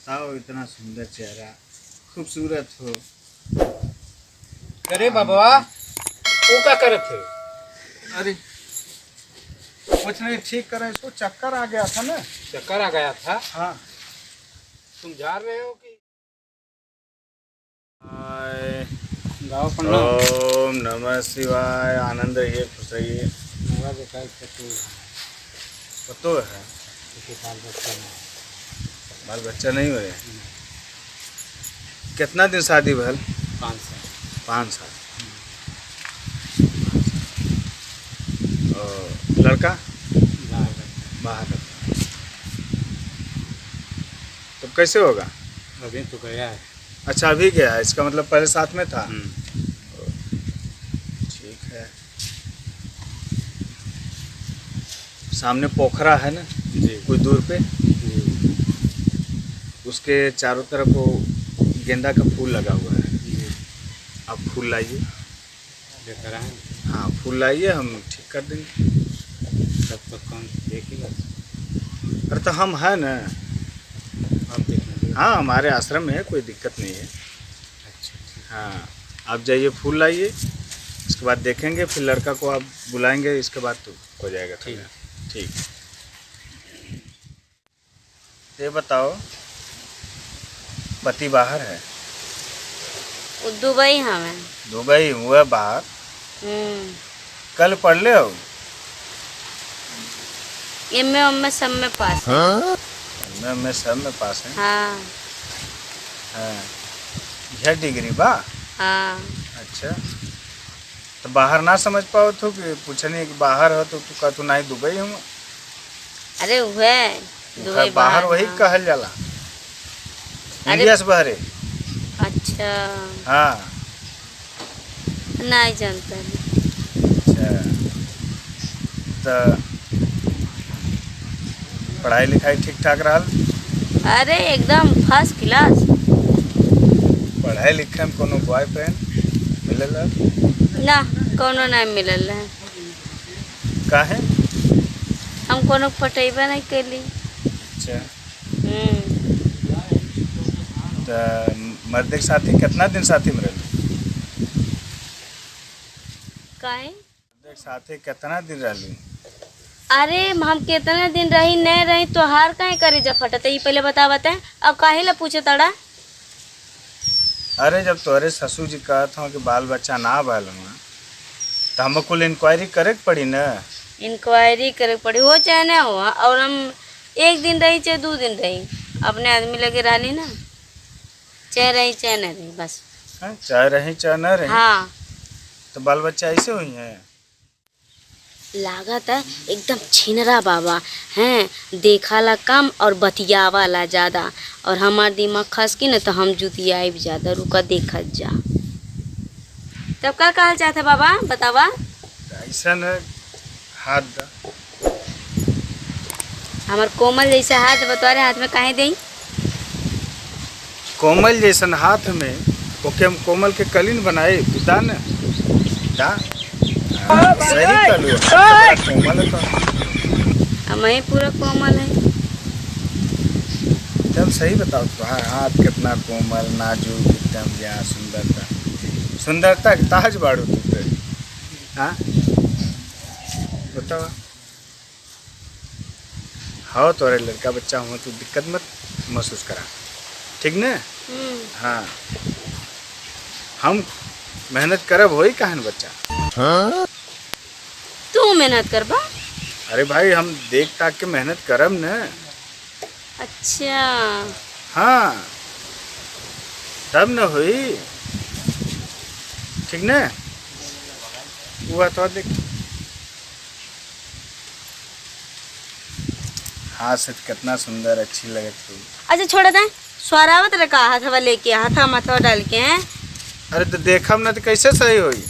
बताओ, इतना सुंदर चेहरा, खूबसूरत हो। अरे बाबा वो क्या करत थे? अरे कुछ नहीं, ठीक करें इसको, चक्कर आ गया था ना। चक्कर आ गया था? हाँ। तुम जा रहे हो कि हाय। गाँव पढ़ना? ओम नमः शिवाय। आनंद रहिए, खुश रहिए। मेरा बेटा तो पतो है बाल बच्चा नहीं। बाल बच्चा नहीं हुए? कितना दिन शादी भल? 5 साल। 5 साल। और लड़का बाहर रहता है। तो कैसे होगा? अभी तो गया है। अच्छा, अभी गया है, इसका मतलब पहले साथ में था। ठीक है। सामने पोखरा है ना जी कुछ दूर पे, जी। उसके चारों तरफ वो गेंदा का फूल लगा हुआ है। जी आप फूल लाइए। लेकर आए हाँ, फूल लाइए, हम ठीक कर देंगे। तब तक कौन देखेगा? अरे तो हम हैं ना। आप देखेंगे? हाँ, हमारे आश्रम में है, कोई दिक्कत नहीं है। अच्छा। हाँ, आप जाइए, फूल लाइए, इसके बाद देखेंगे, फिर लड़का को आप बुलाएंगे, इसके बाद तो हो जाएगा। ठीक। ठीक। ये बताओ, पति बाहर है? वो दुबई हमें। दुबई हुआ बाहर? कल पढ़ ले हो? एम.ए. उम्मे सब में पास है। मैं सब में पास है। हाँ हाँ, यह डिग्री बा? हाँ। अच्छा, तो बाहर ना समझ पाओ तो कि पूछने कि बाहर हो तो तू का तू नहीं दुबई हूँ? अरे हुए दुबई बाहर वही हाँ। कहल जाला, अरे इंडिया से बहरे। अच्छा, हाँ। नहीं जानता है। अच्छा, तो पढ़ाई लिखाई ठीक ठाक रहा? अरे एकदम फर्स्ट क्लास। पढ़ाई लिखाई में कोनो बॉयफ्रेंड मिलल? ना, कोनो नहीं मिलल है। काहे? हम कोनो पटेबे नहीं कैली। अच्छा, हम्म। तो मर्द के साथी कितना दिन साथी में रहल? काहे? मर्द के साथी कितना दिन रहली? अरे हम कितना दिन रही नहीं रही तो हार काहे करे जब फटते ये पहले बताए। अब काहे ला पूछे तड़ा? अरे जब तोहरे ससुर जी कहत हो कि बाल बच्चा ना भल हुआ, तो हमको कुल इंक्वायरी करे के पड़ी ना। इंक्वायरी करे पड़ी हो चाहे ना हो, और हम 1 दिन रही चाहे 2 दिन रही, अपने आदमी लगे रहली ना, चाहे रही चाहे न रही बस। हाँ, चाहे रही चाहे न रही। हाँ, तो बाल बच्चा ऐसे हुई है? लागत है एकदम छिनरा बाबा हैं, देखाला कम और बतियावाला ज़्यादा, और हमार दिमाग खस की न तो हम जुतियाई ज़्यादा। रुका देखत जा। तब का कहल चाहता बाबा बतावा? ऐसा न हाथ दा। हमार कोमल जैसा हाथ बतवारे हाथ में काहे देई? कोमल जैसन हाथ में ओके हम कोमल के कलीन बनाए पिता ने दा। सही कलू कोमल है तो। हम ही पूरा कोमल है। एकदम सही बताओ, तुम्हारा हाथ कितना कोमल नाजुक एकदम, या सुंदरता, सुंदरता के ताज बाड़ू तू तो। हाँ बताओ। हाँ, तोरे लड़का बच्चा हुआ तो दिक्कत मत महसूस करा, ठीक न? हाँ, हम मेहनत करब होई कहन बच्चा। तू मेहनत करबा? अरे भाई, हम देख ताक के मेहनत करब न। अच्छा। हाँ, तब न हुई, ठीक न? हुआ तो देख, हाथ से कितना सुंदर अच्छी लगे तू। अच्छा छोड़ दे, स्वरावत रखा हाथवा लेके, हाथा माथवा डाल के हैं। अरे तो देखब न तो कैसे सही होई?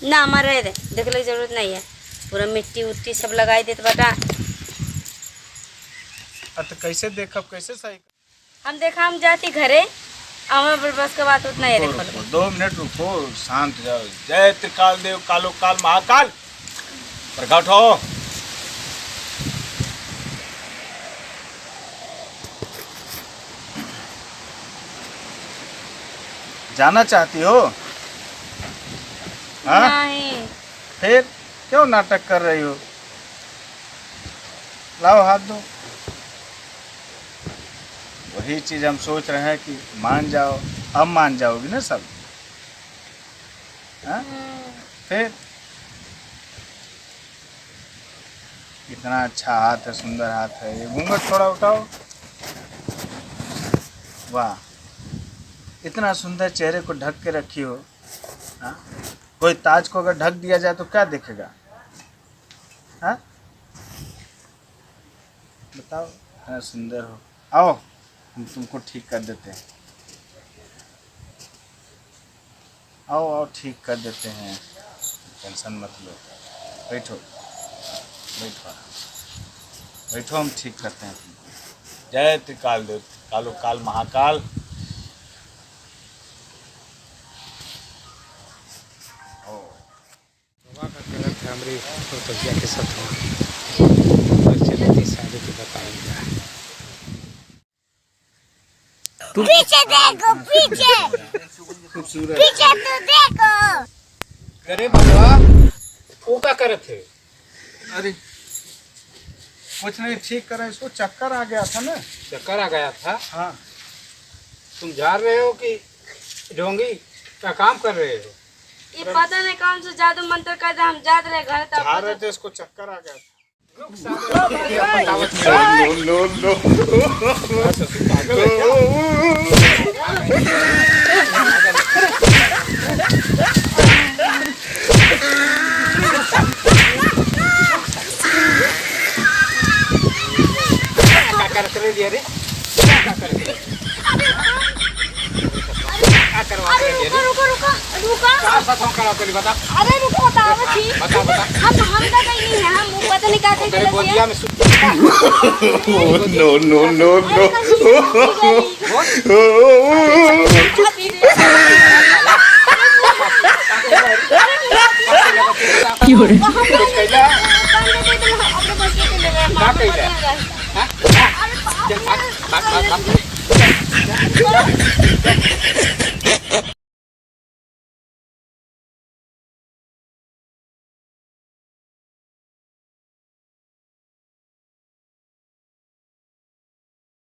ना हमारा रह दे, देखने की जरूरत नहीं है। पूरा मिट्टी उट्टी सब लगाई देते बेटा। अरे तो कैसे देखब, कैसे सही? हम देखा हम जाती घरे, हमें बस के बात उतना ही रुको, रखो। 2 मिनट रुको, शांत जाओ। जय त्रिकाल देव कालो काल महाकाल प्रकट हो। जाना चाहती हो? हाँ? नहीं। फिर क्यों नाटक कर रही हो? लाओ हाथ दो। वही चीज हम सोच रहे हैं कि मान जाओ। अब मान जाओगी ना सब? हाँ? फिर इतना अच्छा हाथ है, सुंदर हाथ है। ये घूंघट थोड़ा उठाओ। वाह, इतना सुंदर चेहरे को ढक के रखी हो। हाँ? कोई ताज को अगर ढक दिया जाए तो क्या दिखेगा? हाँ? बताओ। हाँ, सुंदर हो। आओ, हम तुमको ठीक कर देते हैं। आओ आओ, ठीक कर देते हैं। टेंशन मत लो। बैठो बैठो बैठो, हम ठीक करते हैं तुमको। जय त्रिकाल देव, कालो काल महाकाल। बाबा का गलत है हमारी फोटोजिया के साथ हुआ और चले थे शादी के बताइएगा। पीछे देखो, पीछे खूबसूरत। पीछे तो देखो। अरे बाबा वो क्या करे थे? अरे कुछ नहीं, ठीक करें। इसको चक्कर आ गया था ना। चक्कर आ गया था? हाँ। तुम जा रहे हो कि ढोंगी क्या काम कर रहे हो? ये पता नहीं कौन सा जादू मंत्र कर हम जात रहे घर तब जा रहे थे, इसको चक्कर आ गया था। No no no. क्या करते रहे रे? क्या करते रहे? क्या करवा रहे रे? रुको रुको रुको। क्या साथ हम करा कर बता? अरे रुको, बताओ जी। बता बता। हम तो कहीं नहीं है, हम पता नहीं क्या तेरे गोदिया में no no no no. No.